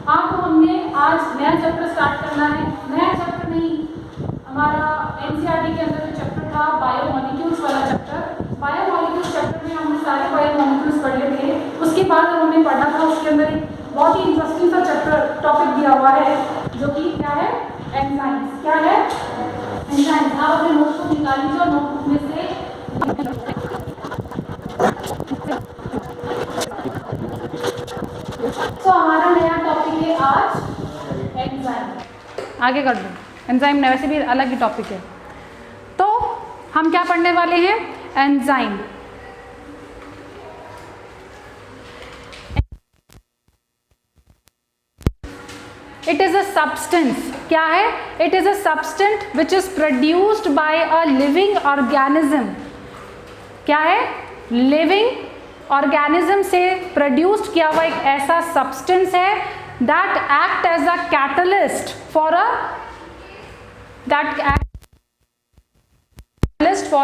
आपको हमने आज नया चैप्टर स्टार्ट करना है। नया चैप्टर नहीं, हमारा एनसीईआरटी के अंदर जो चैप्टर था बायोमोलिक्यूल्स वाला चैप्टर, बायोमोलिक्यूल्स चैप्टर में हमने सारे बायोमोलिक्यूल्स पढ़े थे। उसके बाद हमने पढ़ा था, उसके अंदर एक बहुत ही इंटरेस्टिंग सा चैप्टर टॉपिक दिया हुआ है जो कि क्या है, एंजाइम्स। क्या है, एंजाइम्स। आप अपने नोटबुक निकाल लीजिए और नोटबुक में से तो हमारा नया टॉपिक है आज एंजाइम। आगे कर दो, एंजाइम ने वैसे भी अलग ही टॉपिक है। तो हम क्या पढ़ने वाले हैं, enzyme. It is a substance. क्या है, it is a substance which is produced by a living organism. क्या है, लिविंग ऑर्गेनिज्म से प्रोड्यूस्ड किया हुआ एक ऐसा सब्सटेंस है that act as a catalyst for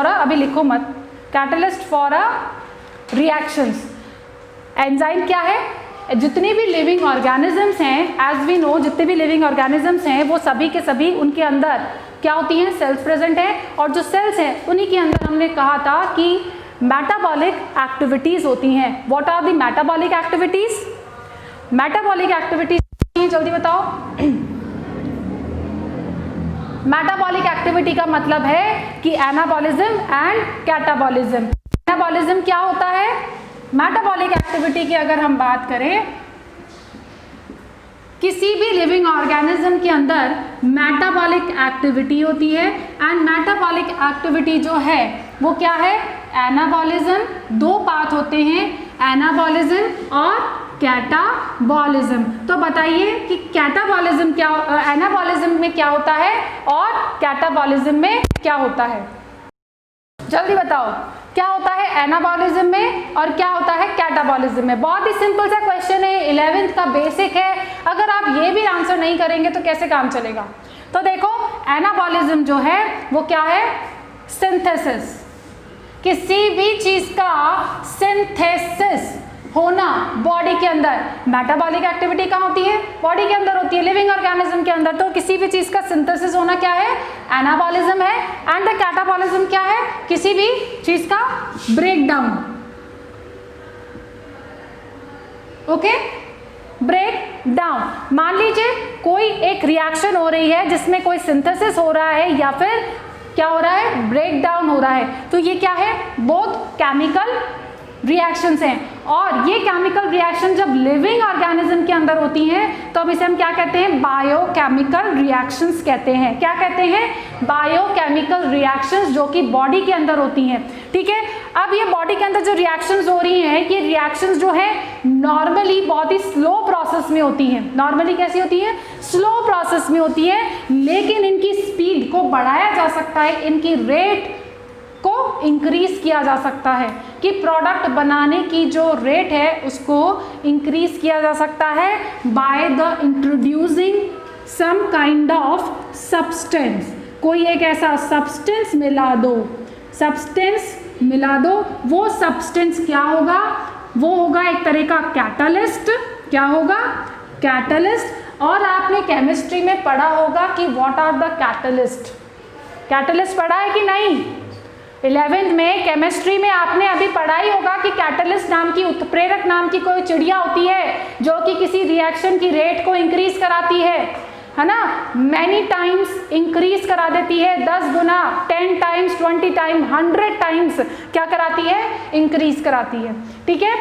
अभी लिखो मत, catalyst for a reactions. Enzyme क्या है, जितने भी लिविंग ऑर्गेनिजम्स हैं, एज वी नो, जितने भी लिविंग ऑर्गेनिजम्स हैं वो सभी के सभी उनके अंदर क्या होती हैं, सेल्स प्रेजेंट है। और जो सेल्स हैं उन्हीं के अंदर हमने कहा था कि मेटाबॉलिक एक्टिविटीज होती हैं। What are the metabolic activities? Metabolic activities जल्दी बताओ। मेटाबॉलिक एक्टिविटी का मतलब है कि एनाबॉलिज्म एंड कैटाबॉलिज्म। एनाबॉलिज्म क्या होता है, मेटाबॉलिक एक्टिविटी की अगर हम बात करें, किसी भी लिविंग ऑर्गेनिज्म के अंदर मेटाबॉलिक एक्टिविटी होती है। एंड मेटाबॉलिक एक्टिविटी जो है वो क्या है, एनाबॉलिज्म। दो पार्ट होते हैं, एनाबॉलिज्म और कैटाबॉलिज्म। तो बताइए कि कैटाबॉलिज्म क्या, एनाबॉलिज्म में क्या होता है और कैटाबॉलिज्म में क्या होता है, जल्दी बताओ। क्या होता है एनाबॉलिज्म में और क्या होता है कैटाबॉलिज्म में? बहुत ही सिंपल सा क्वेश्चन है, 11th का बेसिक है। अगर आप ये भी आंसर नहीं करेंगे तो कैसे काम चलेगा? तो देखो, एनाबॉलिज्म जो है वो क्या है, सिंथेसिस। किसी भी चीज का सिंथेसिस होना बॉडी के अंदर। मेटाबॉलिक एक्टिविटी कहाँ होती है, बॉडी के अंदर होती है, लिविंग ऑर्गेनिज्म के अंदर। तो किसी भी चीज का सिंथेसिस होना क्या है, एनाबॉलिज्म है। एंड द कैटाबॉलिज्म क्या है, किसी भी चीज का ब्रेकडाउन। Okay, break down. मान लीजिए कोई एक रिएक्शन हो रही है जिसमें कोई सिंथेसिस हो रहा है या फिर क्या हो रहा है, ब्रेक डाउन हो रहा है। तो ये क्या है, बोथ केमिकल रिएक्शंस हैं। और ये केमिकल रिएक्शन जब लिविंग ऑर्गेनिज्म के अंदर होती हैं तो अब इसे हम क्या कहते हैं, बायोकेमिकल रिएक्शंस कहते हैं। क्या कहते हैं, बायोकेमिकल रिएक्शंस, जो कि बॉडी के अंदर होती हैं। ठीक है, अब ये बॉडी के अंदर जो रिएक्शंस हो रही हैं, ये रिएक्शंस जो है नॉर्मली बहुत ही स्लो प्रोसेस में होती हैं। नॉर्मली कैसी होती है, स्लो प्रोसेस में होती है, लेकिन इनकी स्पीड को बढ़ाया जा सकता है, इनकी रेट को इंक्रीज किया जा सकता है, कि प्रोडक्ट बनाने की जो रेट है उसको इंक्रीज किया जा सकता है by the introducing some kind of substance. कोई एक ऐसा सब्सटेंस मिला दो, सब्सटेंस मिला दो। वो सब्सटेंस क्या होगा, वो होगा एक तरह का कैटलिस्ट। क्या होगा, कैटलिस्ट। और आपने केमिस्ट्री में पढ़ा होगा कि what are the catalyst. Catalyst पढ़ा है कि नहीं? 11th में केमिस्ट्री में आपने अभी पढ़ा ही होगा कि कैटलिस्ट नाम की, उत्प्रेरक नाम की कोई चिड़िया होती है जो कि किसी रिएक्शन की रेट को इंक्रीज कराती है ना, मैनी टाइम्स इंक्रीज करा देती है, 10 गुना, 10 टाइम्स, 20 टाइम, 100 टाइम्स क्या कराती है, इंक्रीज कराती है। ठीक है,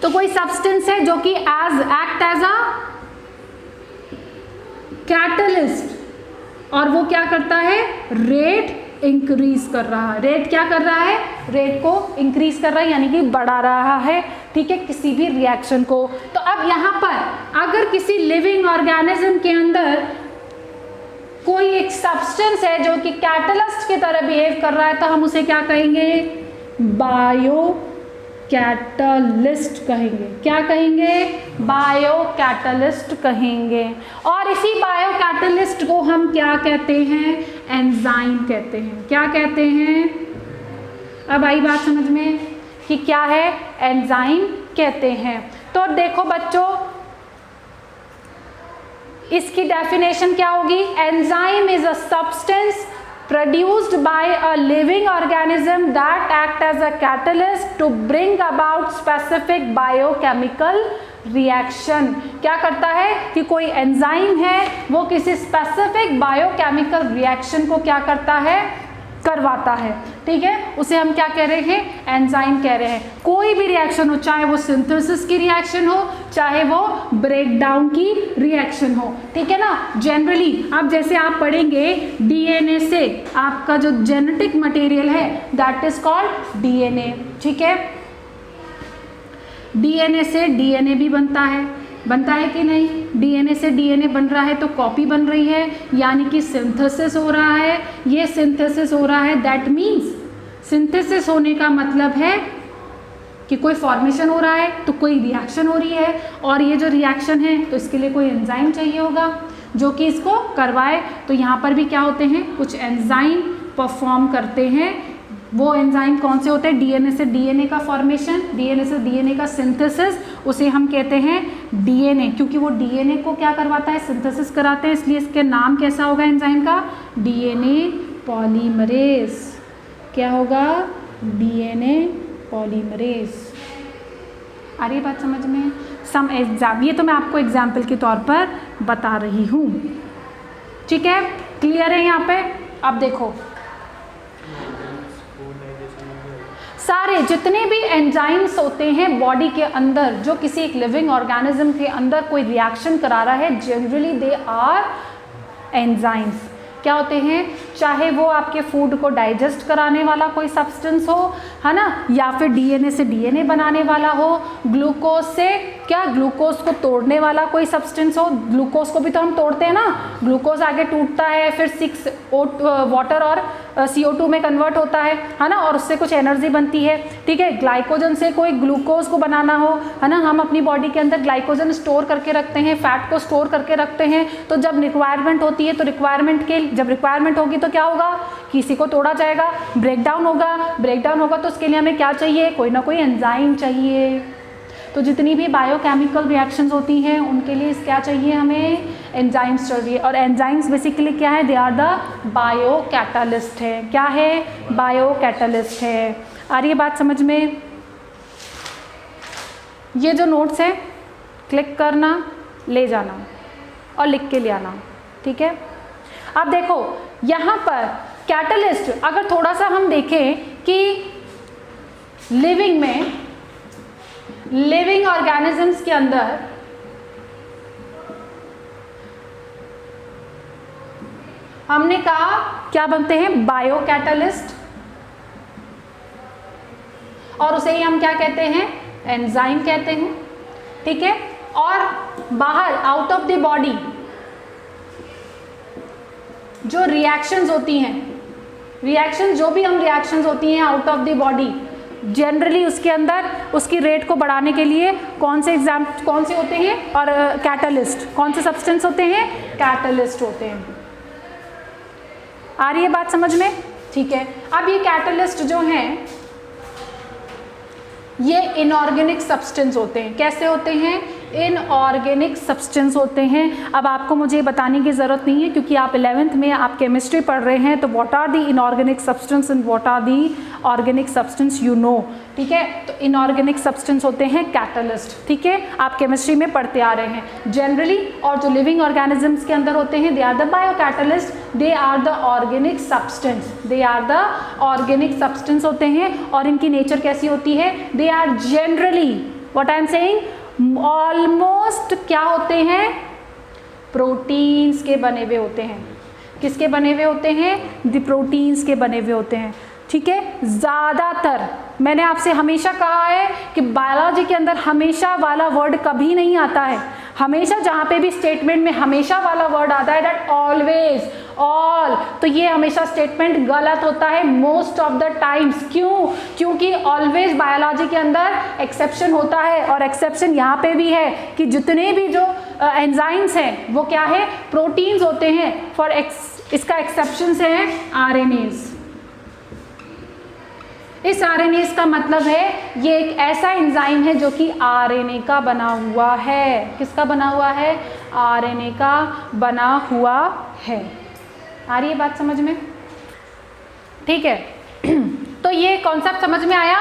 तो कोई सब्सटेंस है जो कि एक्ट एज अ कैटलिस्ट, और वो क्या करता है, रेट इंक्रीज कर रहा है। रेट क्या कर रहा है, रेट को इंक्रीज कर रहा है, यानी कि बढ़ा रहा है। ठीक है, किसी भी रिएक्शन को। तो अब यहाँ पर अगर किसी लिविंग ऑर्गेनिज्म के अंदर कोई एक सब्सटेंस है जो कि कैटलिस्ट की तरह बिहेव कर रहा है, तो हम उसे क्या कहेंगे, बायो कैटलिस्ट कहेंगे। क्या कहेंगे, बायो कैटलिस्ट कहेंगे। और इसी बायो कैटलिस्ट को हम क्या कहते हैं, एंजाइम कहते हैं। क्या कहते हैं, अब आई बात समझ में कि क्या है, एंजाइम कहते हैं। तो देखो बच्चों, इसकी डेफिनेशन क्या होगी? Enzyme is a substance produced by a living organism that act as a catalyst to bring about specific biochemical reaction। क्या करता है कि कोई एंजाइम है वो किसी स्पेसिफिक बायोकेमिकल रिएक्शन को क्या करता है? करवाता है। ठीक है, उसे हम क्या कह रहे हैं? एंजाइम कह रहे हैं। कोई भी रिएक्शन हो, चाहे वो सिंथेसिस की रिएक्शन हो, चाहे वो ब्रेकडाउन की रिएक्शन हो, ठीक है ना। जनरली अब जैसे आप पढ़ेंगे डीएनए से आपका जो जेनेटिक मटेरियल है दैट इज कॉल्ड डीएनए। ठीक है, डीएनए से डीएनए भी बनता है कि नहीं? डीएनए से डीएनए बन रहा है तो कॉपी बन रही है, यानी कि सिंथेसिस हो रहा है। ये सिंथेसिस हो रहा है, दैट मीन्स सिंथेसिस होने का मतलब है कि कोई फॉर्मेशन हो रहा है तो कोई रिएक्शन हो रही है, और ये जो रिएक्शन है तो इसके लिए कोई एंजाइम चाहिए होगा जो कि इसको करवाए। तो यहाँ पर भी क्या होते हैं? कुछ एंजाइम परफॉर्म करते हैं। वो एंजाइम कौन से होते हैं? डीएनए से डीएनए का फॉर्मेशन, डीएनए से डीएनए का सिंथेसिस, उसे हम कहते हैं डीएनए, क्योंकि वो डीएनए को क्या करवाता है? सिंथेसिस कराते हैं, इसलिए इसके नाम कैसा होगा एंजाइम का? DNA polymerase. क्या होगा? DNA polymerase. आ रही बात समझ में? सम एग्जाम, ये तो मैं आपको एग्जाम्पल के तौर पर बता रही हूँ। ठीक है, क्लियर है यहाँ पे? अब देखो सारे जितने भी एंजाइम्स होते हैं बॉडी के अंदर जो किसी एक लिविंग ऑर्गेनिज्म के अंदर कोई रिएक्शन करा रहा है, जनरली दे आर एंजाइम्स। क्या होते हैं? चाहे वो आपके फूड को डाइजेस्ट कराने वाला कोई सब्सटेंस हो, है ना, या फिर डीएनए से डीएनए बनाने वाला हो, ग्लूकोज से क्या ग्लूकोज को तोड़ने वाला कोई सब्सटेंस हो। ग्लूकोज को भी तो हम तोड़ते हैं ना, ग्लूकोज आगे टूटता है, फिर 6 वाटर और CO2 में कन्वर्ट होता है ना, और उससे कुछ एनर्जी बनती है। ठीक है, ग्लाइकोजन से कोई ग्लूकोज को बनाना हो, है ना, हम अपनी बॉडी के अंदर ग्लाइकोजन स्टोर करके रखते हैं, फैट को स्टोर करके रखते हैं। तो जब रिक्वायरमेंट होती है तो जब रिक्वायरमेंट होगी तो क्या होगा? किसी को तोड़ा जाएगा, ब्रेकडाउन होगा तो उसके लिए हमें क्या चाहिए? कोई ना कोई एंजाइम चाहिए। तो जितनी भी बायोकेमिकल रिएक्शंस होती हैं उनके लिए क्या चाहिए? हमें एंजाइम्स चाहिए। और एंजाइम्स बेसिकली क्या है? They are the bio catalyst है। क्या है? बायो कैटालिस्ट है। आ रही है बात समझ में? ये जो नोट्स है क्लिक करना, ले जाना और लिख के ले आना। ठीक है, अब देखो यहाँ पर कैटालिस्ट अगर थोड़ा सा हम देखें कि लिविंग ऑर्गेनिजम्स के अंदर हमने कहा क्या बनते हैं? बायो कैटालिस्ट, और उसे ही हम क्या कहते हैं? एंजाइम कहते हैं। ठीक है, और बाहर आउट ऑफ द बॉडी जो रिएक्शंस होती हैं, जो भी हम रिएक्शंस होती हैं out of the body, generally उसके अंदर उसकी रेट को बढ़ाने के लिए कौन से होते हैं? और कैटालिस्ट, कौन से सब्सटेंस होते हैं? कैटालिस्ट होते हैं। आ रही है बात समझ में? ठीक है, अब ये कैटालिस्ट जो हैं ये इनऑर्गेनिक सब्सटेंस होते हैं। कैसे होते हैं? इनऑर्गेनिक सब्सटेंस होते हैं। अब आपको मुझे बताने की ज़रूरत नहीं है क्योंकि आप 11th में आप केमिस्ट्री पढ़ रहे हैं, तो what are the inorganic substance and what are the organic substance, you know. ठीक है, तो इनऑर्गेनिक सब्सटेंस होते हैं कैटालिस्ट। ठीक है, आप केमिस्ट्री में पढ़ते आ रहे हैं जनरली। और जो लिविंग ऑर्गेनिजम्स के अंदर होते हैं they are the bio catalyst, they are the organic substance होते हैं। और इनकी नेचर कैसी होती है? They are generally, what I am saying, almost क्या होते हैं? प्रोटीन्स के बने हुए होते हैं। किसके बने हुए होते हैं? द प्रोटीन्स के बने हुए होते हैं। ठीक है, ज़्यादातर मैंने आपसे हमेशा कहा है कि बायोलॉजी के अंदर हमेशा वाला वर्ड कभी नहीं आता है। हमेशा जहाँ पे भी स्टेटमेंट में हमेशा वाला वर्ड आता है दैट ऑलवेज, ऑल, तो ये हमेशा स्टेटमेंट गलत होता है मोस्ट ऑफ द टाइम्स। क्यों? क्योंकि ऑलवेज बायोलॉजी के अंदर एक्सेप्शन होता है, और एक्सेप्शन यहाँ पे भी है कि जितने भी जो एंजाइम्स हैं वो क्या है? प्रोटीन्स होते हैं। इसका एक्सेप्शन है RNAs। इस RNase का मतलब है ये एक ऐसा एंजाइम है जो कि RNA का बना हुआ है। किसका बना हुआ है? RNA का बना हुआ है। आ रही है बात समझ में? ठीक है। तो ये कॉन्सेप्ट समझ में आया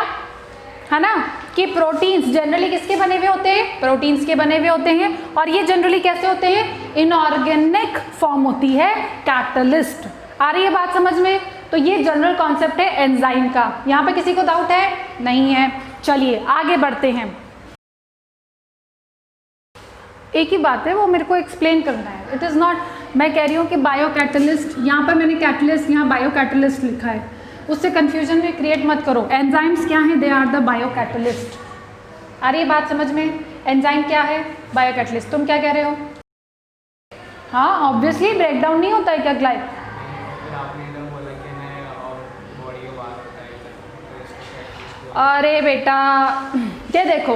है ना कि प्रोटीन्स जनरली किसके बने हुए होते हैं? प्रोटीन्स के बने हुए होते हैं। और ये जनरली कैसे होते हैं? इनऑर्गेनिक फॉर्म होती है कैटलिस्ट। आ रही है बात समझ में? तो ये जनरल कॉन्सेप्ट है एंजाइम का। यहाँ पे किसी को डाउट है? नहीं है। चलिए आगे बढ़ते हैं। एक ही बात है, वो मेरे को एक्सप्लेन करना है। इट इज़ नॉट, मैं कह रही हूँ कि बायो कैटलिस्ट, यहाँ पर मैंने कैटलिस्ट, यहाँ बायो कैटलिस्ट लिखा है, उससे कंफ्यूजन में क्रिएट मत करो। एंजाइम्स क्या हैं? They are the biocatalyst. आ रही है बात समझ में? एंजाइम क्या है? Biocatalyst. तुम क्या कह रहे हो? हाँ ऑब्वियसली ब्रेकडाउन नहीं होता है क्या ग्लाइड? अरे बेटा ये देखो,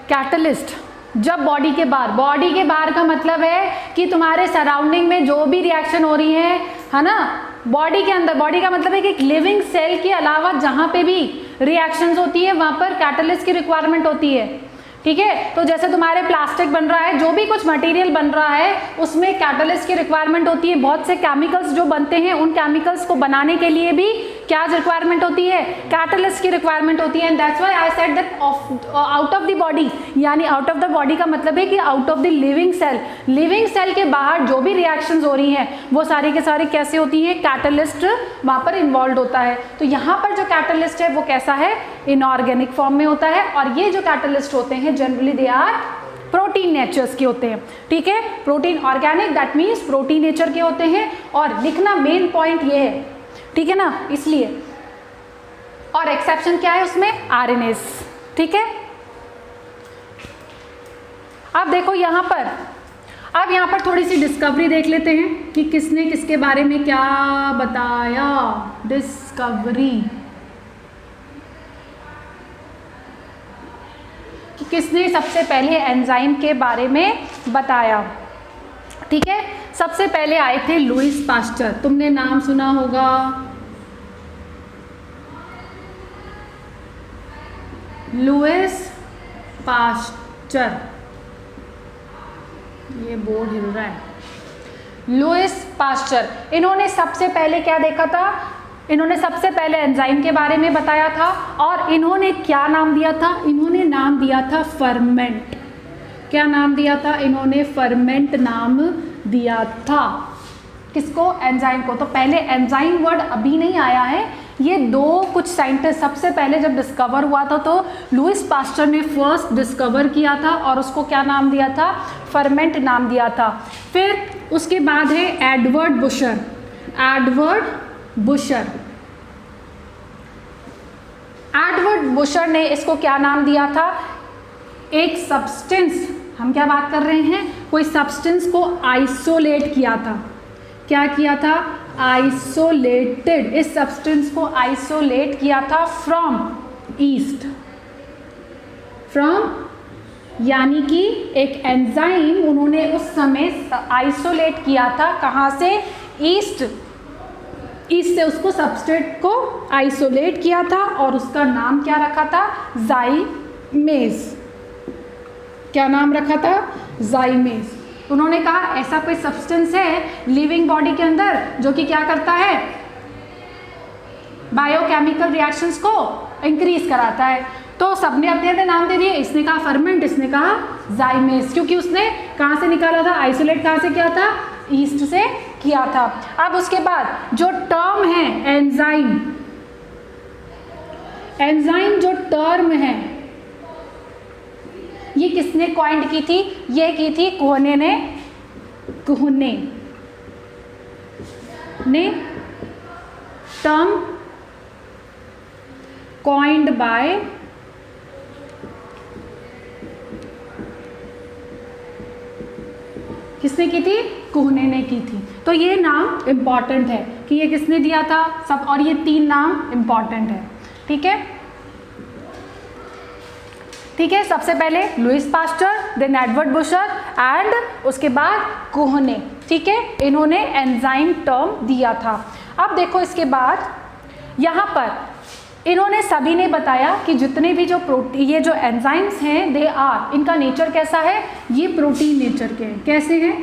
कैटलिस्ट जब बॉडी के बाहर का मतलब है कि तुम्हारे सराउंडिंग में जो भी रिएक्शन हो रही है ना, बॉडी के अंदर, बॉडी का मतलब है कि लिविंग सेल के अलावा जहाँ पे भी रिएक्शंस होती है वहाँ पर कैटलिस्ट की रिक्वायरमेंट होती है। ठीक है, तो जैसे तुम्हारे प्लास्टिक बन रहा है, जो भी कुछ मटेरियल बन रहा है उसमें कैटलिस्ट की रिक्वायरमेंट होती है। बहुत से केमिकल्स जो बनते हैं उन केमिकल्स को बनाने के लिए भी क्या रिक्वायरमेंट होती है? कैटलिस्ट की रिक्वायरमेंट होती है। And that's why I said that out of the body, यानी आउट ऑफ द बॉडी का मतलब है कि out of the living cell, living cell के बाहर जो भी रिएक्शंस हो रही हैं वो सारी के सारी कैसे होती है? कैटलिस्ट वहाँ पर इन्वॉल्व होता है। तो यहाँ पर जो कैटलिस्ट है वो कैसा है? इनऑर्गेनिक फॉर्म में होता है। और ये जो कैटलिस्ट होते हैं generally they are protein natures के होते हैं। ठीक है, protein organic, that means protein nature के होते हैं। और लिखना मेन पॉइंट ये है, ठीक है ना, इसलिए। और एक्सेप्शन क्या है उसमें? RNase। ठीक है, अब देखो यहाँ पर, अब यहाँ पर थोड़ी सी डिस्कवरी देख लेते हैं कि किसने किसके बारे में क्या बताया। डिस्कवरी कि किसने सबसे पहले एंजाइम के बारे में बताया। ठीक है, सबसे पहले आए थे लुईस पास्चर। तुमने नाम सुना होगा, लुईस पास्चर। ये बोर्ड हिल रहा है। लुईस पास्चर, इन्होंने सबसे पहले क्या देखा था? इन्होंने सबसे पहले एंजाइम के बारे में बताया था। और इन्होंने क्या नाम दिया था? इन्होंने नाम दिया था फर्मेंट। क्या नाम दिया था? इन्होंने फर्मेंट नाम दिया था। किसको? एंजाइम को। तो पहले एंजाइम वर्ड अभी नहीं आया है, ये दो कुछ साइंटिस्ट सबसे पहले जब डिस्कवर हुआ था तो लुईस पास्चर ने फर्स्ट डिस्कवर किया था और उसको क्या नाम दिया था? फर्मेंट नाम दिया था। फिर उसके बाद है एडवर्ड बुशर। एडवर्ड बुशर ने इसको क्या नाम दिया था? एक सब्सटेंस, हम क्या बात कर रहे हैं? कोई सब्सटेंस को आइसोलेट किया था। क्या किया था? आइसोलेटेड। इस सब्सटेंस को आइसोलेट किया था फ्रॉम ईस्ट। फ्रॉम यानी कि एक एंजाइम उन्होंने उस समय आइसोलेट किया था। कहाँ से? ईस्ट। ईस्ट से उसको सबस्ट्रेट को आइसोलेट किया था और उसका नाम क्या रखा था? जाइमेज। क्या नाम रखा था? जाइमेज। उन्होंने कहा ऐसा कोई सब्सटेंस है लिविंग बॉडी के अंदर जो कि क्या करता है? बायोकेमिकल रिएक्शंस को इंक्रीज कराता है। तो सबने अपने अपने नाम दे दिए। इसने कहा फर्मेंट, इसने कहा जाइमेज, क्योंकि उसने कहाँ से निकाला था? आइसोलेट कहाँ से किया था? ईस्ट से किया था। अब उसके बाद जो टर्म है एंजाइम, एंजाइम जो टर्म है ये किसने कॉइंड की थी? ये की थी कोहने ने। कोहने ने टर्म कॉइंड बाय किसने की थी? कोहने ने की थी। तो ये नाम इंपॉर्टेंट है कि ये किसने दिया था सब, और ये तीन नाम इंपॉर्टेंट है। ठीक है, ठीक है। सबसे पहले Louis Pasteur, then Edward Buchner and उसके बाद कोहने। ठीक है, इन्होंने एंजाइम टर्म दिया था। अब देखो इसके बाद यहाँ पर इन्होंने सभी ने बताया कि जितने भी जो ये जो एंजाइम्स हैं दे आर, इनका नेचर कैसा है, ये प्रोटीन नेचर के हैं। कैसे हैं,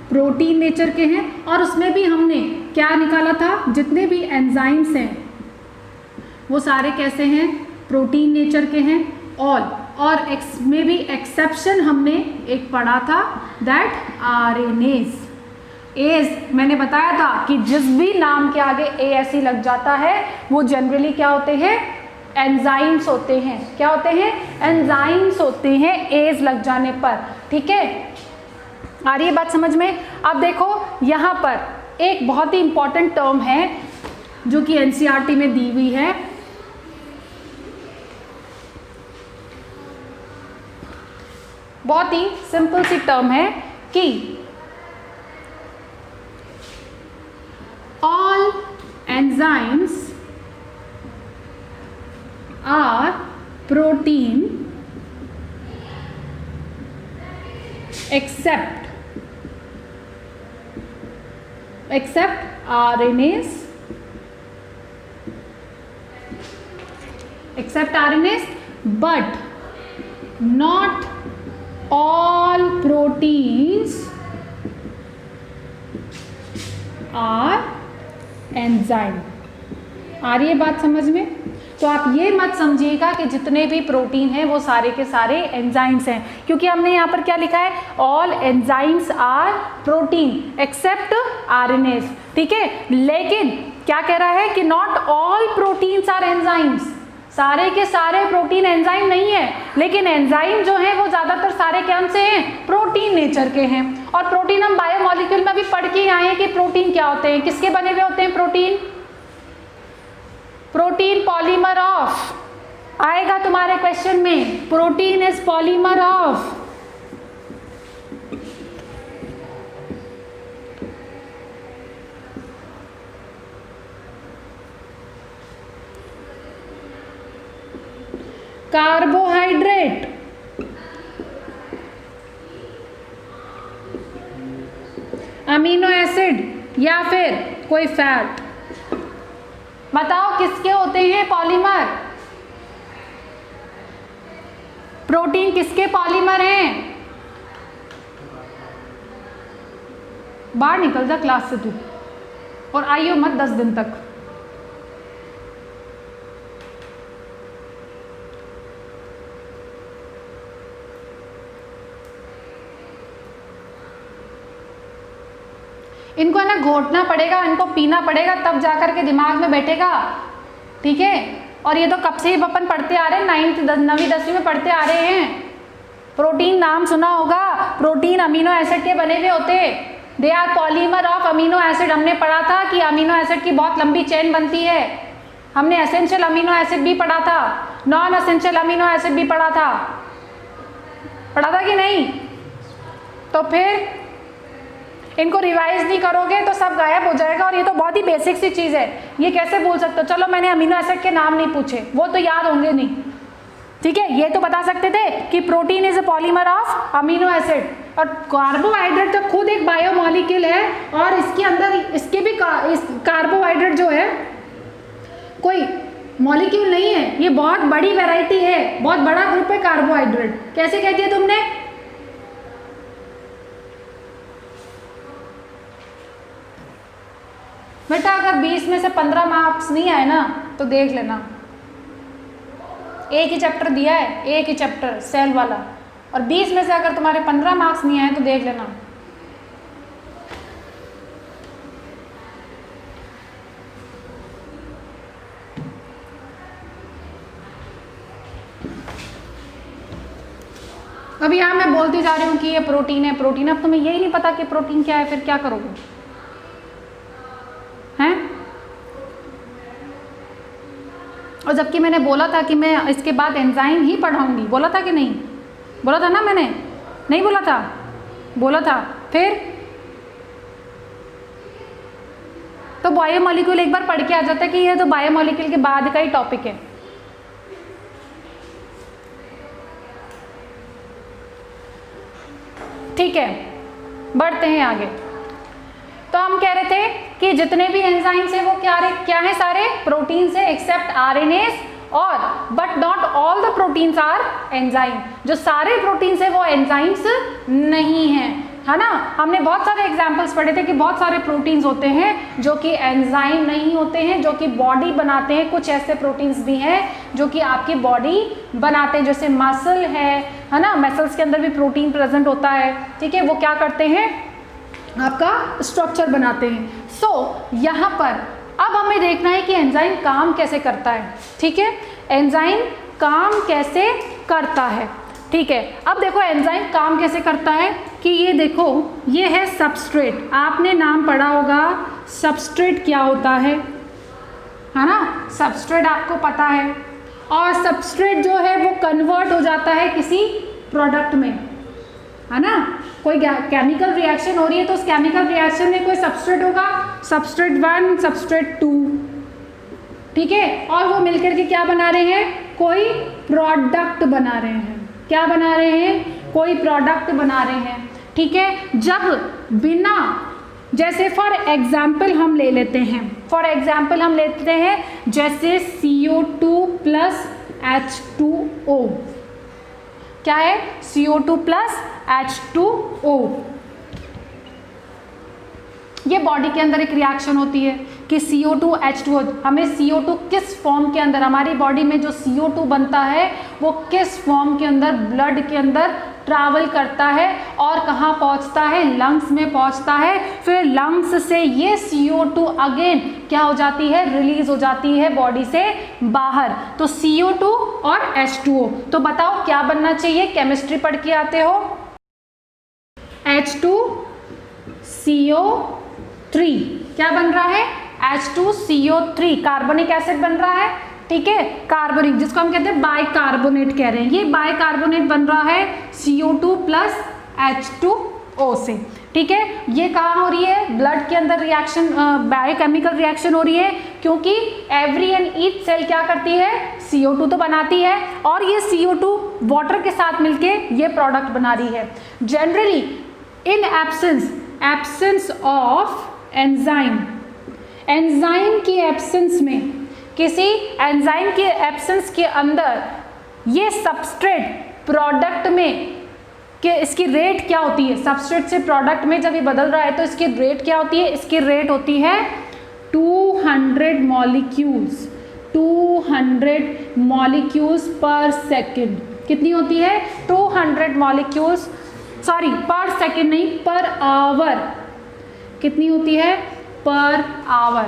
प्रोटीन नेचर के हैं। और उसमें भी हमने क्या निकाला था, जितने भी एंजाइम्स हैं वो सारे कैसे हैं, प्रोटीन नेचर के हैं ऑल। और में भी एक्सेप्शन हमने एक पढ़ा था, दैट आरएनएज। एज मैंने बताया था कि जिस भी नाम के आगे ए ऐसी लग जाता है वो जनरली क्या होते हैं, एंजाइम्स होते हैं। क्या होते हैं, एंजाइम्स होते हैं एज लग जाने पर। ठीक है, आ रही है बात समझ में। अब देखो यहाँ पर एक बहुत ही इंपॉर्टेंट टर्म है जो कि एनसीईआरटी में दी हुई है, बहुत ही सिंपल सी टर्म है कि all enzymes are protein except RNAs, but not all proteins are enzyme. आ रही है बात समझ में। तो आप ये मत समझिएगा कि जितने भी प्रोटीन हैं वो सारे के सारे एंजाइम्स हैं, क्योंकि हमने यहाँ पर क्या लिखा है, all enzymes are protein except RNAs. ठीक है, लेकिन क्या कह रहा है कि not all proteins are enzymes, सारे के सारे प्रोटीन एंजाइम नहीं है, लेकिन एंजाइम जो है वो ज्यादातर सारे कौन से हैं, प्रोटीन नेचर के हैं। और प्रोटीन हम बायोमोलिक्यूल में भी पढ़ के आए हैं कि प्रोटीन क्या होते हैं, किसके बने हुए होते हैं प्रोटीन, प्रोटीन पॉलीमर ऑफ, आएगा तुम्हारे क्वेश्चन में, protein is polymer of carbohydrate, amino acid या फिर कोई फैट। बताओ किसके होते हैं पॉलीमर, प्रोटीन किसके पॉलीमर हैं। बाहर निकल जा क्लास से तू, और आइयो मत 10 दिन तक। इनको है ना घोटना पड़ेगा, इनको पीना पड़ेगा, तब जाकर के दिमाग में बैठेगा। ठीक है, और ये तो कब से ही अपन पढ़ते आ रहे हैं, 9वीं 10वीं में पढ़ते आ रहे हैं। प्रोटीन नाम सुना होगा, प्रोटीन अमीनो एसिड के बने हुए होते, they are polymer of amino acid. हमने पढ़ा था कि अमीनो एसिड की बहुत लंबी चेन बनती है। हमने एसेंशियल अमीनो एसिड भी पढ़ा था, नॉन एसेंशियल अमीनो एसिड भी पढ़ा था कि नहीं। तो फिर इनको रिवाइज नहीं करोगे तो सब गायब हो जाएगा, और ये तो बहुत ही बेसिक सी चीज़ है, ये कैसे भूल सकते हो। चलो मैंने अमीनो एसिड के नाम नहीं पूछे, वो तो याद होंगे नहीं। ठीक है, ये तो बता सकते थे कि protein is a polymer of amino acid, और कार्बोहाइड्रेट तो खुद एक बायोमॉलिक्यूल है, और इसके अंदर इसके भी कार्बोहाइड्रेट जो है कोई मॉलिक्यूल नहीं है, ये बहुत बड़ी वैरायटी है, बहुत बड़ा ग्रुप है कार्बोहाइड्रेट। कैसे कह दिया तुमने, बेटा अगर 20 में से 15 मार्क्स नहीं आए ना तो देख लेना, एक ही चैप्टर दिया है, एक ही चैप्टर सेल वाला, और 20 में से अगर तुम्हारे 15 मार्क्स नहीं आए तो देख लेना। अब यहाँ मैं बोलती जा रही हूँ कि ये प्रोटीन है, प्रोटीन। अब तुम्हें यही नहीं पता कि प्रोटीन क्या है, फिर क्या करोगे हैं। और जबकि मैंने बोला था कि मैं इसके बाद एंजाइम ही पढ़ाऊंगी, बोला था कि नहीं, बोला था ना मैंने, नहीं बोला था, बोला था। फिर तो बायोमॉलिक्यूल एक बार पढ़ के आ जाता है कि ये तो बायोमॉलिक्यूल के बाद का ही टॉपिक है। ठीक है, बढ़ते हैं आगे। तो हम कह रहे थे कि जितने भी एंजाइम्स हैं वो क्या है, सारे प्रोटीन से एक्सेप्ट आरएनएस, और but not all the proteins are enzyme, जो सारे प्रोटीन्स है वो एंजाइम्स नहीं हैं, है ना। हमने बहुत सारे एग्जाम्पल्स पढ़े थे कि बहुत सारे प्रोटीन्स होते हैं जो कि एंजाइम नहीं होते हैं, जो कि बॉडी बनाते हैं। कुछ ऐसे प्रोटीन्स भी हैं जो कि आपकी बॉडी बनाते हैं, जैसे मसल है ना, मसल्स के अंदर भी प्रोटीन प्रेजेंट होता है, ठीक है। वो क्या करते हैं, आपका स्ट्रक्चर बनाते हैं। सो यहाँ पर अब हमें देखना है कि एंजाइम काम कैसे करता है, ठीक है। एंजाइम काम कैसे करता है, ठीक है। अब देखो एंजाइम काम कैसे करता है कि ये देखो, ये है सबस्ट्रेट, आपने नाम पढ़ा होगा सबस्ट्रेट क्या होता है ना। सबस्ट्रेट आपको पता है, और सबस्ट्रेट जो है वो कन्वर्ट हो जाता है किसी प्रोडक्ट में, है ना। कोई केमिकल रिएक्शन हो रही है तो उस केमिकल रिएक्शन में कोई सबस्ट्रेट होगा, सबस्ट्रेट 1, सबस्ट्रेट 2, ठीक है। और वो मिलकर के क्या बना रहे हैं, कोई प्रोडक्ट बना रहे हैं। क्या बना रहे हैं, कोई प्रोडक्ट बना रहे हैं, ठीक है। जब बिना, जैसे फॉर एग्जाम्पल हम ले लेते हैं, जैसे CO2 प्लस H2O, क्या है, CO2 प्लस H2O। ये बॉडी के अंदर एक रिएक्शन होती है कि CO2 H2O, हमें CO2 किस फॉर्म के अंदर, हमारी बॉडी में जो CO2 बनता है वो किस फॉर्म के अंदर, ब्लड के अंदर ट्रैवल करता है और कहाँ पहुँचता है, लंग्स में पहुँचता है। फिर लंग्स से ये CO2 अगेन क्या हो जाती है, रिलीज हो जाती है बॉडी से बाहर। तो CO2 और H2O, तो बताओ क्या बनना चाहिए, केमिस्ट्री पढ़ के आते हो, H2CO3, क्या बन रहा है, H2CO3, कार्बनिक एसिड बन रहा है, ठीक है। कार्बनिक, जिसको हम कहते हैं बाइकार्बोनेट कह रहे हैं, ये बाइकार्बोनेट बन रहा है CO2 प्लस H2O से, ठीक है। ये कहाँ हो रही है, ब्लड के अंदर रिएक्शन, बायोकेमिकल रिएक्शन हो रही है, क्योंकि एवरी एंड ईच सेल क्या करती है, CO2 तो बनाती है, और ये CO2 वाटर के साथ मिलके ये प्रोडक्ट बना रही है। Generally in absence of enzyme, enzyme की एब्सेंस में, किसी एंजाइम के एब्सेंस के अंदर ये सबस्ट्रेट प्रोडक्ट में कि इसकी रेट क्या होती है, सबस्ट्रेट से प्रोडक्ट में जब ये बदल रहा है तो इसकी रेट क्या होती है, इसकी रेट होती है 200 मॉलिक्यूल्स, 200 मॉलिक्यूल्स पर सेकेंड। कितनी होती है, 200 मॉलिक्यूल्स, सॉरी पर सेकेंड नहीं, पर आवर। कितनी होती है, पर आवर,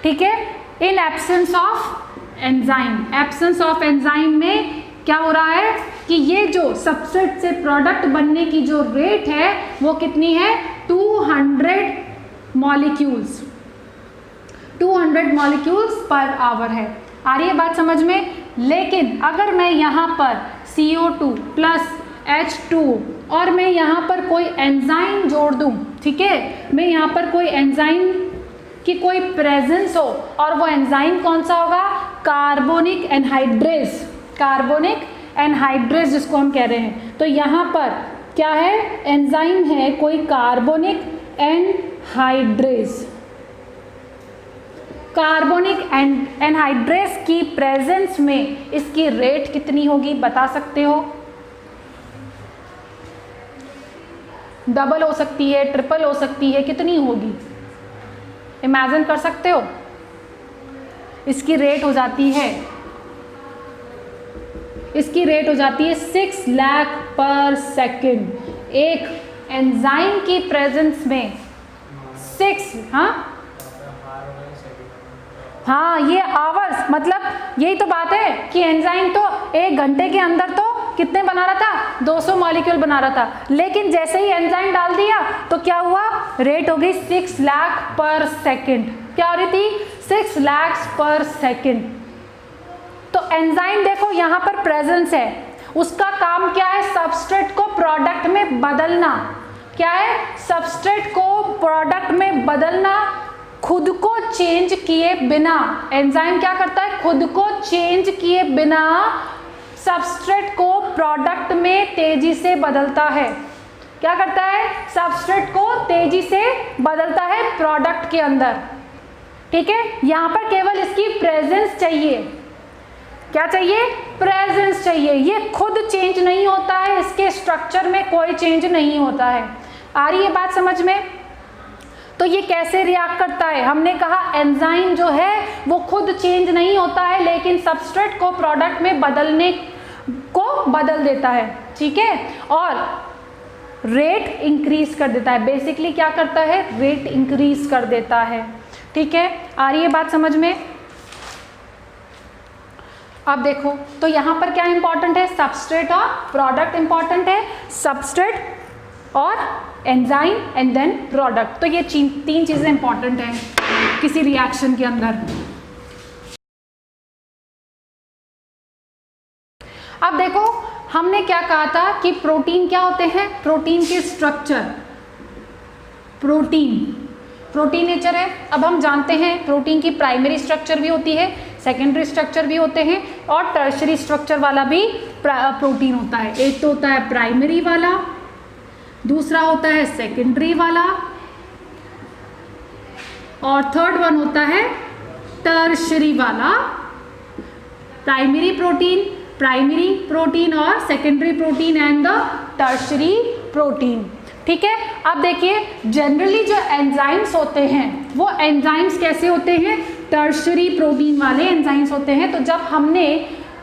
ठीक है। In absence of enzyme, absence of enzyme में क्या हो रहा है कि ये जो सबस्ट्रेट से प्रोडक्ट बनने की जो रेट है वो कितनी है, 200 मॉलिक्यूल्स, 200 मॉलिक्यूल्स पर आवर है। आ रही है बात समझ में। लेकिन अगर मैं यहाँ पर CO2 प्लस H2 और मैं यहाँ पर कोई एंजाइम जोड़ दूँ, ठीक है, मैं यहाँ पर कोई एंजाइम की कोई प्रेजेंस हो, और वो एंजाइम कौन सा होगा, कार्बोनिक एनहाइड्रेज, कार्बोनिक एनहाइड्रेज जिसको हम कह रहे हैं। तो यहाँ पर क्या है, एंजाइम है कोई कार्बोनिक एनहाइड्रेज, कार्बोनिक एनहाइड्रेज की प्रेजेंस में इसकी रेट कितनी होगी, बता सकते हो, डबल हो सकती है, ट्रिपल हो सकती है, कितनी होगी, इमेजिन कर सकते हो। इसकी रेट हो जाती है, इसकी रेट हो जाती है 6 लाख पर सेकेंड। एक एंजाइम की प्रेजेंस में 6, हाँ ये आवर्स, मतलब यही तो बात है कि एंजाइम तो 1 घंटे के अंदर तो कितने बना रहा था, 200 मॉलिक्यूल बना रहा था। लेकिन जैसे ही एंजाइम डाल दिया तो क्या हुआ, रेट हो गई 6 लाख पर सेकेंड। क्या हो रही थी, 6 लाख पर सेकेंड। तो एंजाइम देखो यहाँ पर प्रेजेंस है, उसका काम क्या है, सबस्ट्रेट को प्रोडक्ट में बदलना। क्या है, सबस्ट्रेट को प्रोडक्ट में बदलना, खुद को चेंज किए बिना। एंजाइम क्या करता है, खुद को चेंज किए बिना सबस्ट्रेट को प्रोडक्ट में तेजी से बदलता है। क्या करता है, सबस्ट्रेट को तेजी से बदलता है प्रोडक्ट के अंदर, ठीक है। यहाँ पर केवल इसकी प्रेजेंस चाहिए, क्या चाहिए? प्रेजेंस चाहिए। ये खुद चेंज नहीं होता है, इसके स्ट्रक्चर में कोई चेंज नहीं होता है। आ रही है बात समझ में? तो ये कैसे रिएक्ट करता है? हमने कहा एंजाइम जो है वो खुद चेंज नहीं होता है, लेकिन सबस्ट्रेट को प्रोडक्ट में बदलने को बदल देता है, ठीक है, और रेट इंक्रीज कर देता है। बेसिकली क्या करता है? रेट इंक्रीज कर देता है, ठीक है। आ रही है बात समझ में? अब देखो तो यहाँ पर क्या इंपॉर्टेंट है? सबस्ट्रेट और प्रोडक्ट इंपॉर्टेंट है, सबस्ट्रेट और एंजाइम एंड देन प्रोडक्ट। तो ये तीन चीजें इंपॉर्टेंट हैं किसी रिएक्शन के अंदर। अब देखो हमने क्या कहा था कि प्रोटीन क्या होते हैं? प्रोटीन के स्ट्रक्चर, प्रोटीन नेचर है। अब हम जानते हैं प्रोटीन की प्राइमरी स्ट्रक्चर भी होती है, सेकेंडरी स्ट्रक्चर भी होते हैं, और टर्शरी स्ट्रक्चर वाला भी प्रोटीन होता है। एक तो होता है प्राइमरी वाला, दूसरा होता है सेकेंडरी वाला, और थर्ड वन होता है टर्शरी वाला। प्राइमरी प्रोटीन और secondary protein and the tertiary protein, ठीक है। अब देखिए जनरली जो एंजाइम्स होते हैं वो एंजाइम्स कैसे होते हैं? टर्शरी प्रोटीन वाले एंजाइम्स होते हैं। तो जब हमने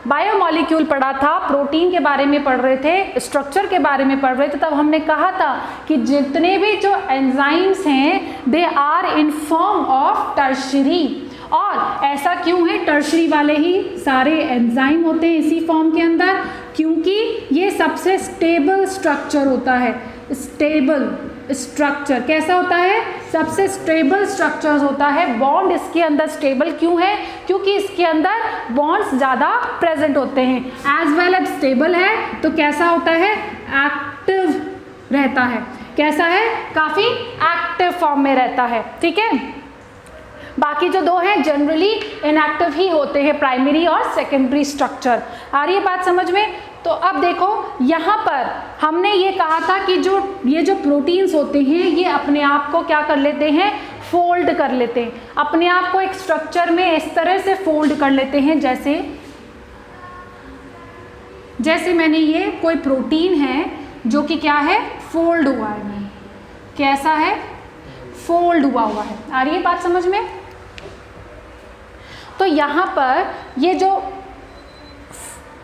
बायोमॉलिक्यूल पढ़ा था, प्रोटीन के बारे में पढ़ रहे थे, स्ट्रक्चर के बारे में पढ़ रहे थे, तब हमने कहा था कि जितने भी जो एंजाइम्स हैं they are in form of tertiary. और ऐसा क्यों है? टर्शरी वाले ही सारे एंजाइम होते हैं इसी फॉर्म के अंदर, क्योंकि ये सबसे स्टेबल स्ट्रक्चर होता है। स्टेबल स्ट्रक्चर कैसा होता है? सबसे स्टेबल स्ट्रक्चर होता है। बॉन्ड इसके अंदर स्टेबल क्यों है? क्योंकि इसके अंदर बॉन्ड्स ज़्यादा प्रेजेंट होते हैं। एज वेल एज स्टेबल है तो कैसा होता है? एक्टिव रहता है। कैसा है? काफ़ी एक्टिव फॉर्म में रहता है, ठीक है। बाकी जो दो हैं जनरली इनएक्टिव ही होते हैं, प्राइमरी और सेकेंडरी स्ट्रक्चर। आ रही है बात समझ में? तो अब देखो यहाँ पर हमने ये कहा था कि ये जो प्रोटीन्स होते हैं ये अपने आप को क्या कर लेते हैं? फोल्ड कर लेते हैं। अपने आप को एक स्ट्रक्चर में इस तरह से फोल्ड कर लेते हैं, जैसे मैंने ये कोई प्रोटीन है जो कि क्या है? फोल्ड हुआ है। कैसा है? फोल्ड हुआ है। आ रही है बात समझ में? तो यहाँ पर ये जो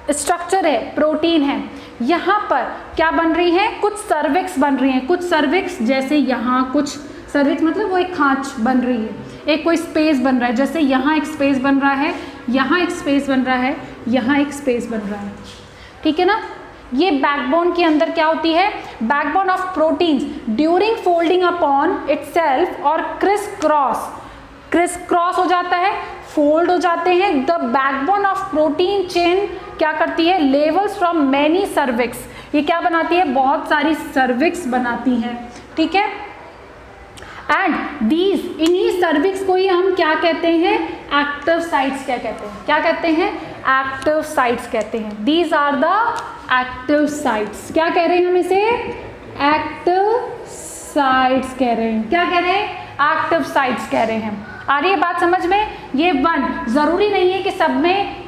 स्ट्रक्चर है, प्रोटीन है, यहाँ पर क्या बन रही है? कुछ सर्विक्स बन रही हैं। कुछ सर्विक्स जैसे यहाँ कुछ सर्विक्स मतलब वो एक खांच बन रही है, एक कोई स्पेस बन रहा है। जैसे यहाँ एक स्पेस बन रहा है, यहाँ एक स्पेस बन रहा है, यहाँ एक स्पेस बन रहा है, ठीक है ना। ये बैकबोन के अंदर क्या होती है? Backbone of proteins during folding upon itself और क्रिस क्रॉस हो जाता है, फोल्ड हो जाते हैं। The backbone of protein chain क्या करती है? Levels from many cervix. ये क्या बनाती है? बहुत सारी सर्विक्स बनाती हैं, ठीक है। एंड दीज, इन्हीं सर्विक्स को ही हम क्या कहते हैं? एक्टिव साइट्स क्या कहते हैं? क्या कहते हैं? एक्टिव साइट्स कहते हैं। These are the active sites. क्या कह रहे हैं हम इसे? एक्टिव साइट्स कह रहे हैं। क्या कह रहे हैं? एक्टिव साइट्स कह रहे हैं। आ रही है बात समझ में? ये वन जरूरी नहीं है कि सब में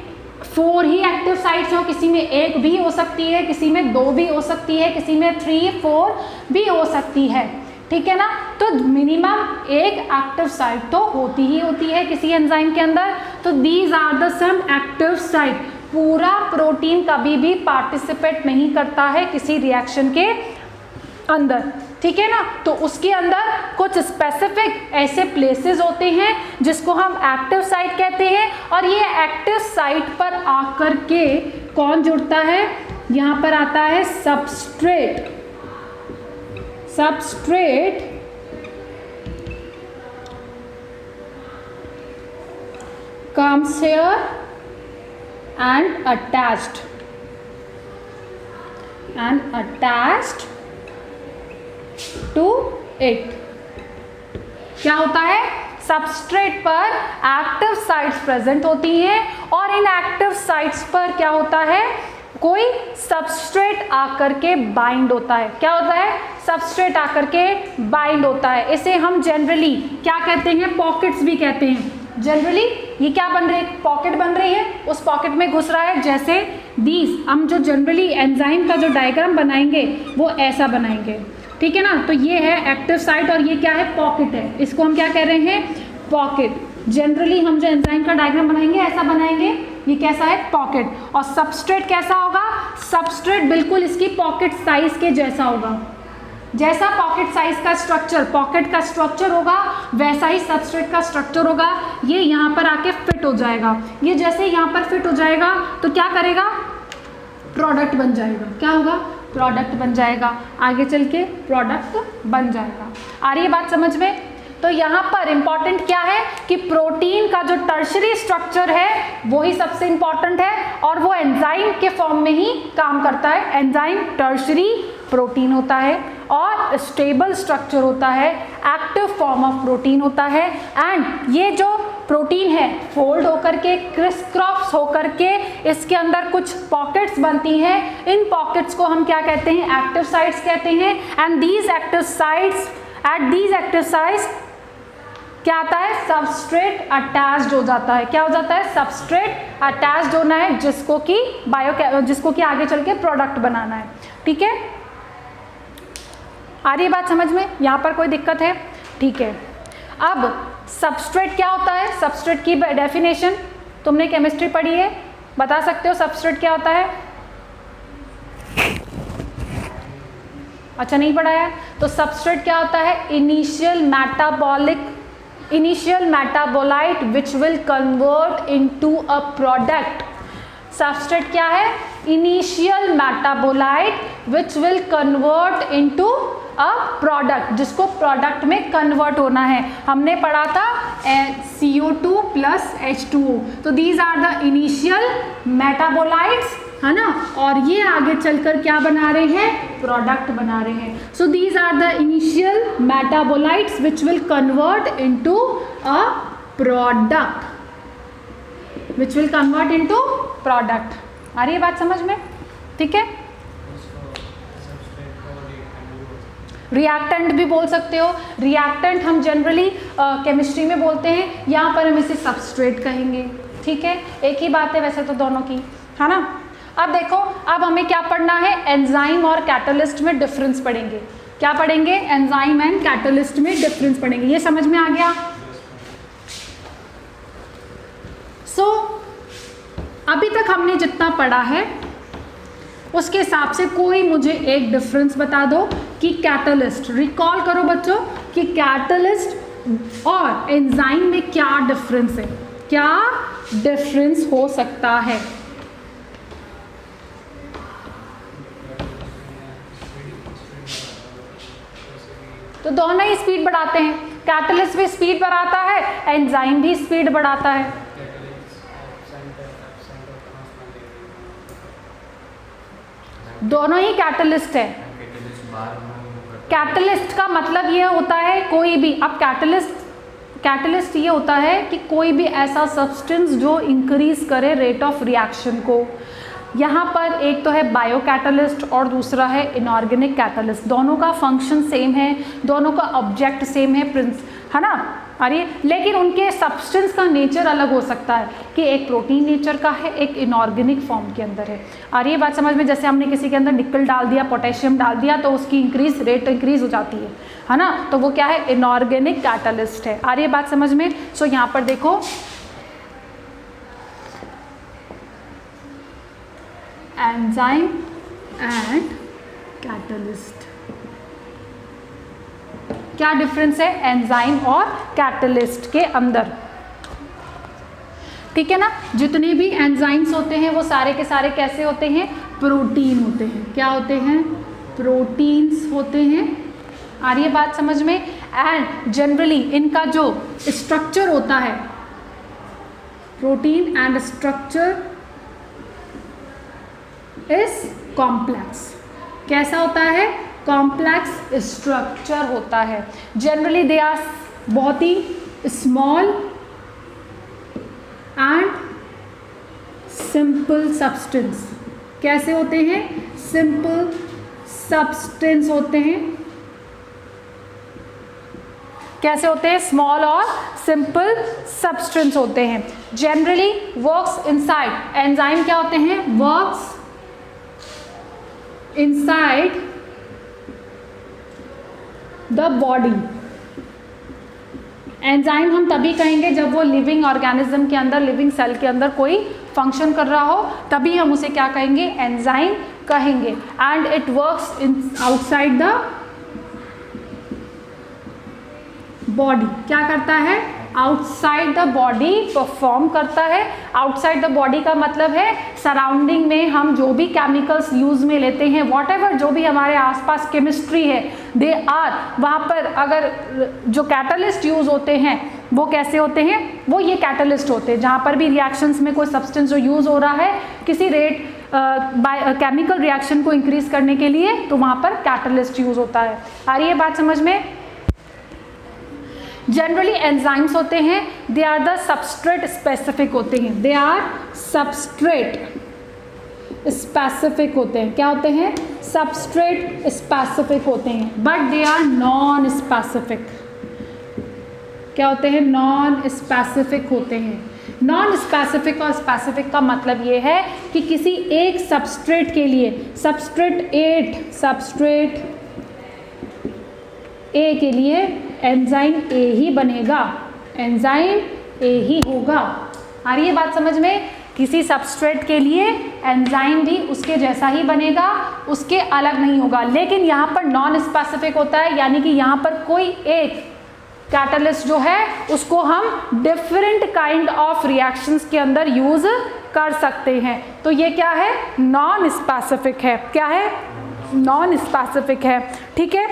4 ही एक्टिव साइट्स हो, किसी में 1 भी हो सकती है, किसी में 2 भी हो सकती है, किसी में 3-4 भी हो सकती है, ठीक है ना। तो मिनिमम 1 एक्टिव साइट तो होती ही होती है किसी एंजाइम के अंदर। तो these are the some active site. पूरा प्रोटीन कभी भी पार्टिसिपेट नहीं करता है किसी रिएक्शन के अंदर, ठीक है ना। तो उसके अंदर कुछ स्पेसिफिक ऐसे प्लेसेस होते हैं जिसको हम एक्टिव साइट कहते हैं। और ये एक्टिव साइट पर आकर के कौन जुड़ता है? यहाँ पर आता है substrate comes here and attached to it। क्या होता है? सबस्ट्रेट पर एक्टिव साइट्स प्रेजेंट होती हैं और इन एक्टिव साइट्स पर क्या होता है? कोई सबस्ट्रेट आकर के बाइंड होता है। क्या होता है? सबस्ट्रेट आकर के बाइंड होता है। इसे हम जनरली क्या कहते हैं? पॉकेट्स भी कहते हैं। जनरली ये क्या बन रही है, पॉकेट बन रही है, उस पॉकेट में घुस रहा है। जैसे दीज हम जो जनरली एंजाइम का जो डायग्राम बनाएंगे वो ऐसा बनाएंगे, ठीक है ना। तो ये है एक्टिव साइट और ये क्या है, पॉकेट है। इसको हम क्या कह रहे हैं, पॉकेट। जनरली हम जो एंजाइम का डायग्राम बनाएंगे ऐसा बनाएंगे, ये कैसा है, पॉकेट। और सबस्ट्रेट कैसा होगा, सबस्ट्रेट बिल्कुल इसकी पॉकेट साइज के जैसा होगा। जैसा पॉकेट साइज का स्ट्रक्चर, पॉकेट का स्ट्रक्चर होगा, वैसा ही सबस्ट्रेट का स्ट्रक्चर होगा। ये यहाँ पर आके फिट हो जाएगा। ये जैसे यहाँ पर फिट हो जाएगा तो क्या करेगा, प्रोडक्ट बन जाएगा। क्या होगा, प्रोडक्ट बन जाएगा। आगे चल के प्रोडक्ट बन जाएगा। आ रही है बात समझ में। तो यहाँ पर इंपॉर्टेंट क्या है कि प्रोटीन का जो टर्शरी स्ट्रक्चर है वही सबसे इंपॉर्टेंट है और वो एंजाइम के फॉर्म में ही काम करता है। एंजाइम टर्शरी प्रोटीन होता है और स्टेबल स्ट्रक्चर होता है, एक्टिव फॉर्म ऑफ प्रोटीन होता है। एंड ये जो प्रोटीन है फोल्ड होकर के, क्रिस क्रॉस होकर के इसके अंदर कुछ पॉकेट्स बनती हैं। इन पॉकेट्स को हम क्या कहते हैं, एक्टिव साइट्स कहते हैं। And these active sites, at these active sites क्या आता है, सबस्ट्रेट अटैच्ड हो जाता है। क्या हो जाता है, सबस्ट्रेट अटैच्ड होना है, जिसको कि आगे चल के प्रोडक्ट बनाना है। ठीक है, आ रही है बात समझ में, यहाँ पर कोई दिक्कत है, ठीक है। अब सबस्ट्रेट क्या होता है, सबस्ट्रेट की डेफिनेशन तुमने केमिस्ट्री पढ़ी है, बता सकते हो सबस्ट्रेट क्या होता है। अच्छा नहीं पढ़ा है, तो सबस्ट्रेट क्या होता है, initial metabolite which will convert into a product. Substrate क्या है, initial metabolite which will convert into a product, जिसको प्रोडक्ट में कन्वर्ट होना है। हमने पढ़ा था CO2 प्लस H2O। तो these are the initial metabolites, है ना, और ये आगे चलकर क्या बना रहे हैं, प्रोडक्ट बना रहे हैं। So these are the initial metabolites which will convert into a product, which will convert into product. आ रही है बात समझ में, ठीक है। रिएक्टेंट भी बोल सकते हो, रिएक्टेंट हम जनरली केमिस्ट्री में बोलते हैं, यहाँ पर हम इसे सबस्ट्रेट कहेंगे। ठीक है, एक ही बात है वैसे तो दोनों की, है ना। अब देखो, अब हमें क्या पढ़ना है, एंजाइम और कैटलिस्ट में डिफरेंस पढ़ेंगे। क्या पढ़ेंगे, एंजाइम एंड कैटलिस्ट में डिफरेंस पढ़ेंगे। ये समझ में आ गया। सो अभी तक हमने जितना पढ़ा है उसके हिसाब से कोई मुझे एक डिफरेंस बता दो कि कैटलिस्ट, रिकॉल करो बच्चों कि कैटलिस्ट और एंजाइम में क्या डिफरेंस है, क्या डिफरेंस हो सकता है। तो दोनों ही स्पीड बढ़ाते हैं, कैटलिस्ट भी स्पीड बढ़ाता है, एंजाइम भी स्पीड बढ़ाता है। दोनों ही कैटलिस्ट है। कैटलिस्ट का मतलब ये होता है कोई भी, अब कैटलिस्ट ये होता है कि कोई भी ऐसा सब्सटेंस जो इंक्रीज करे रेट ऑफ रिएक्शन को। यहाँ पर एक तो है बायो कैटलिस्ट और दूसरा है इनऑर्गेनिक कैटलिस्ट। दोनों का फंक्शन सेम है, दोनों का ऑब्जेक्ट सेम है ना। अरे लेकिन उनके सब्सटेंस का नेचर अलग हो सकता है कि एक प्रोटीन नेचर का है, एक इनऑर्गेनिक फॉर्म के अंदर है। और ये बात समझ में, जैसे हमने किसी के अंदर निकल डाल दिया, पोटेशियम डाल दिया, तो उसकी रेट इंक्रीज हो जाती है ना। तो वो क्या है, इनऑर्गेनिक कैटलिस्ट है। आ रही है बात समझ में। सो यहाँ पर देखो, एंजाइम एंड कैटलिस्ट, क्या डिफरेंस है एंजाइम और कैटलिस्ट के अंदर। ठीक है ना, जितने भी एंजाइम्स होते हैं वो सारे के सारे कैसे होते हैं, प्रोटीन होते हैं। क्या होते हैं, प्रोटीन्स होते हैं। आ रही है बात समझ में। एंड जनरली इनका जो स्ट्रक्चर होता है, protein and structure is complex. कैसा होता है, कॉम्प्लेक्स स्ट्रक्चर होता है। जनरली दे आर बहुत ही स्मॉल एंड सिंपल सब्सटेंस। कैसे होते हैं, सिंपल सब्सटेंस होते हैं। कैसे होते हैं, स्मॉल और सिंपल सब्सटेंस होते हैं। जनरली वर्क्स इनसाइड, एंजाइम क्या होते हैं, works inside the body. Enzyme हम तभी कहेंगे जब वो लिविंग ऑर्गेनिज्म के अंदर, लिविंग सेल के अंदर कोई फंक्शन कर रहा हो, तभी हम उसे क्या कहेंगे, एंजाइम कहेंगे। And it works in outside the body. क्या करता है, आउटसाइड द बॉडी परफॉर्म करता है। आउटसाइड द बॉडी का मतलब है सराउंडिंग में हम जो भी केमिकल्स यूज में लेते हैं, वॉटएवर जो भी हमारे आसपास केमिस्ट्री है, दे आर, वहाँ पर अगर जो कैटलिस्ट यूज होते हैं वो कैसे होते हैं, वो ये कैटलिस्ट होते हैं। जहाँ पर भी रिएक्शंस में कोई सब्सटेंस जो यूज हो रहा है किसी रेट बाय केमिकल रिएक्शन को इंक्रीज करने के लिए, तो वहाँ पर कैटलिस्ट यूज होता है। आ रही है बात समझ में। जनरली एंजाइम्स होते हैं, they are the substrate specific होते हैं, दे आर सबस्ट्रेट स्पेसिफिक होते हैं। क्या होते हैं, सबस्ट्रेट स्पेसिफिक होते हैं, but they are non specific. क्या होते हैं, नॉन स्पेसिफिक होते हैं। नॉन स्पेसिफिक और स्पेसिफिक का मतलब ये है कि किसी एक सबस्ट्रेट के लिए, सबस्ट्रेट ए के लिए एंजाइम ए ही बनेगा, एंजाइम ए ही होगा। आ रही है बात समझ में। किसी सबस्ट्रेट के लिए एंजाइम भी उसके जैसा ही बनेगा, उसके अलग नहीं होगा। लेकिन यहाँ पर नॉन स्पेसिफिक होता है, यानी कि यहाँ पर कोई एक कैटलिस्ट जो है उसको हम डिफरेंट काइंड ऑफ रिएक्शंस के अंदर यूज कर सकते हैं। तो ये क्या है, नॉन स्पेसिफिक है। क्या है, नॉन स्पेसिफिक है। ठीक है।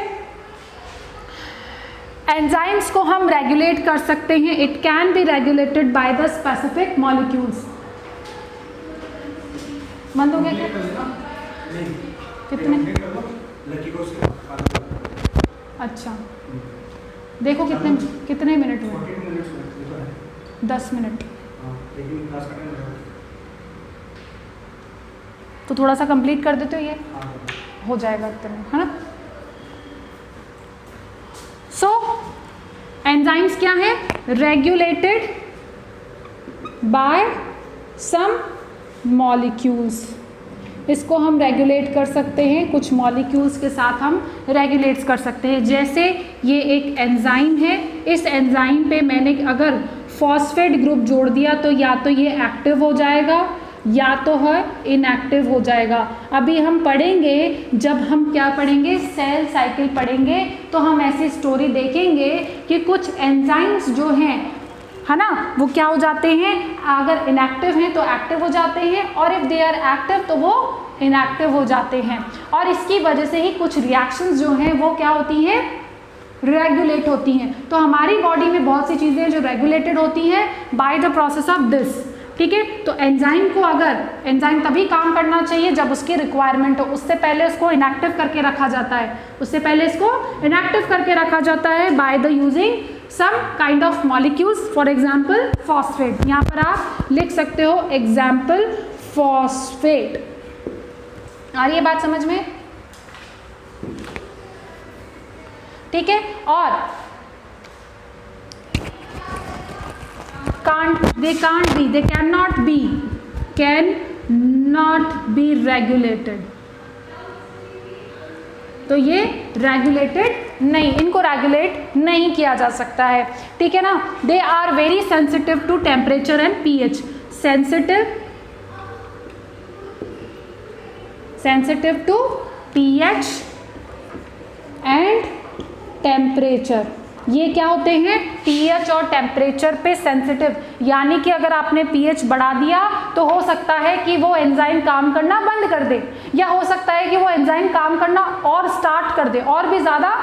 एंजाइम्स को हम रेगुलेट कर सकते हैं, it can be regulated by the specific molecules. बंद हो गया क्या, कितने, अच्छा देखो कितने मिनट हुए, 10 मिनट। तो थोड़ा सा कंप्लीट कर देते हो, ये हो जाएगा इतने, है ना। सो एंजाइम्स क्या है, रेगुलेटेड बाय सम मॉलिक्यूल्स। इसको हम रेगुलेट कर सकते हैं, कुछ मॉलिक्यूल्स के साथ हम रेगुलेट कर सकते हैं। जैसे ये एक एंजाइम है, इस एंजाइम पे मैंने अगर फॉस्फेट ग्रुप जोड़ दिया तो या तो ये एक्टिव हो जाएगा या तो है इनएक्टिव हो जाएगा। अभी हम पढ़ेंगे, जब हम क्या पढ़ेंगे, सेल साइकिल पढ़ेंगे, तो हम ऐसी स्टोरी देखेंगे कि कुछ एंजाइम्स जो हैं, है ना, वो क्या हो जाते हैं, अगर इनएक्टिव हैं तो एक्टिव हो जाते हैं, और इफ़ दे आर एक्टिव तो वो इनएक्टिव हो जाते हैं। और इसकी वजह से ही कुछ रिएक्शंस जो हैं वो क्या होती हैं, रेगुलेट होती हैं। तो हमारी बॉडी में बहुत सी चीज़ें जो रेगुलेटेड होती हैं by the process of this. ठीक है। तो एंजाइम को, अगर एंजाइम तभी काम करना चाहिए जब उसकी रिक्वायरमेंट हो, उससे पहले उसको इनएक्टिव करके रखा जाता है, उससे पहले इसको इनएक्टिव करके रखा जाता है by the using some kind of molecules, for example phosphate. यहाँ पर आप लिख सकते हो एग्जाम्पल फॉस्फेट। आ रही है बात समझ में। ठीक है। और they cannot be regulated। तो ये रेगुलेटेड नहीं, इनको रेगुलेट नहीं किया जा सकता है। ठीक है ना। They are very sensitive to temperature and pH. Sensitive to pH and temperature. ये क्या होते हैं, पीएच और टेम्परेचर पे सेंसिटिव, यानी कि अगर आपने पीएच बढ़ा दिया तो हो सकता है कि वो एंजाइम काम करना बंद कर दे, या हो सकता है कि वो एंजाइम काम करना और स्टार्ट कर दे, और भी ज़्यादा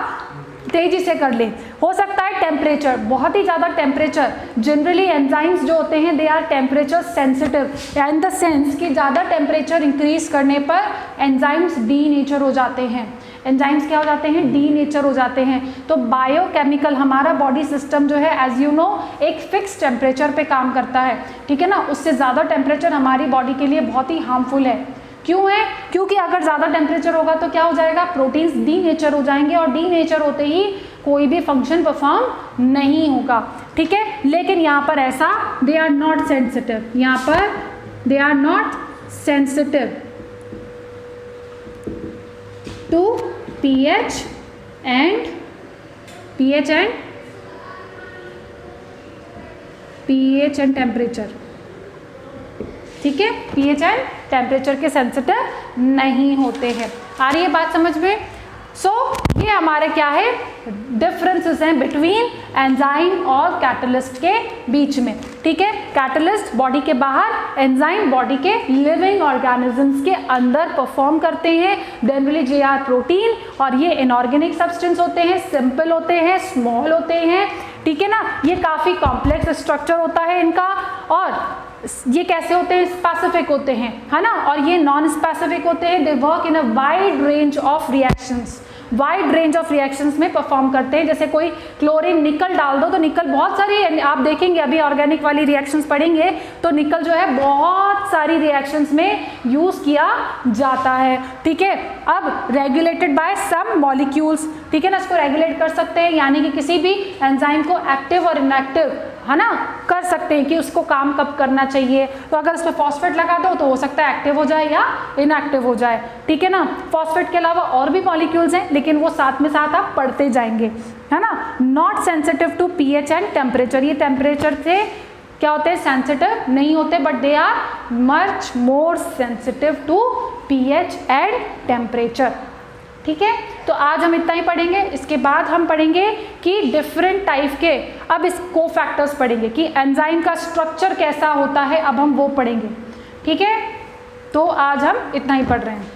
तेजी से कर ले। हो सकता है टेम्परेचर, बहुत ही ज़्यादा टेम्परेचर। जनरली एंजाइम्स जो होते हैं they are temperature sensitive, in the sense कि ज़्यादा टेम्परेचर इंक्रीज करने पर एंजाइम्स डी नेचर हो जाते हैं। एंजाइम्स क्या हो जाते हैं, डी नेचर हो जाते हैं। तो बायोकेमिकल, हमारा बॉडी सिस्टम जो है एज यू नो एक फिक्स टेम्परेचर पे काम करता है। ठीक है ना। उससे ज़्यादा टेम्परेचर हमारी बॉडी के लिए बहुत ही हार्मफुल है। क्यों है? क्योंकि अगर ज़्यादा टेम्परेचर होगा तो क्या हो जाएगा, प्रोटीन्स डीनेचर हो जाएंगे और डीनेचर होते ही कोई भी फंक्शन परफॉर्म नहीं होगा, ठीक है। लेकिन यहाँ पर ऐसा दे आर नॉट सेंसिटिव, यहाँ पर they are not sensitive to pH and temperature, ठीक है, pH एंड टेम्परेचर के सेंसिटिव नहीं होते हैं। आ रही है बात समझ में? सो ये हमारे क्या है, डिफरेंसेस हैं बिटवीन एंजाइम और कैटलिस्ट के बीच में, ठीक है। कैटलिस्ट बॉडी के बाहर, एंजाइम बॉडी के लिविंग ऑर्गेनिजम्स के अंदर परफॉर्म करते हैं। जनरली जे आर प्रोटीन, और ये इनऑर्गेनिक सब्सटेंस होते हैं, सिंपल होते हैं, स्मॉल होते हैं, ठीक है ना। ये काफ़ी कॉम्प्लेक्स स्ट्रक्चर होता है इनका, और ये कैसे होते हैं, स्पेसिफिक होते हैं, है ना, और ये नॉन स्पेसिफिक होते हैं। They work in a wide range of reactions, wide range of reactions में परफॉर्म करते हैं। जैसे कोई क्लोरीन निकल डाल दो तो निकल बहुत सारी, आप देखेंगे अभी ऑर्गेनिक वाली रिएक्शंस पढ़ेंगे तो निकल जो है बहुत सारी रिएक्शंस में यूज किया जाता है, ठीक है। अब रेगुलेटेड बाय सम मॉलिक्यूल्स, ठीक है ना, इसको रेगुलेट कर सकते हैं, यानी कि किसी भी एंजाइम को एक्टिव और इनएक्टिव, है ना, कर सकते हैं कि उसको काम कब करना चाहिए। तो अगर इसमें फॉस्फेट लगा दो तो हो सकता है एक्टिव हो जाए या इनएक्टिव हो जाए, ठीक है ना। फॉस्फेट के अलावा और भी मॉलिक्यूल्स हैं, लेकिन वो साथ में साथ आप पढ़ते जाएंगे, है ना। Not sensitive to pH and temperature, ये टेम्परेचर से क्या होते हैं, सेंसिटिव नहीं होते, but they are much more sensitive to pH and temperature, ठीक है। तो आज हम इतना ही पढ़ेंगे। इसके बाद हम पढ़ेंगे कि डिफरेंट टाइप के, अब इस कोफैक्टर्स पढ़ेंगे कि एंजाइम का स्ट्रक्चर कैसा होता है, अब हम वो पढ़ेंगे, ठीक है। तो आज हम इतना ही पढ़ रहे हैं।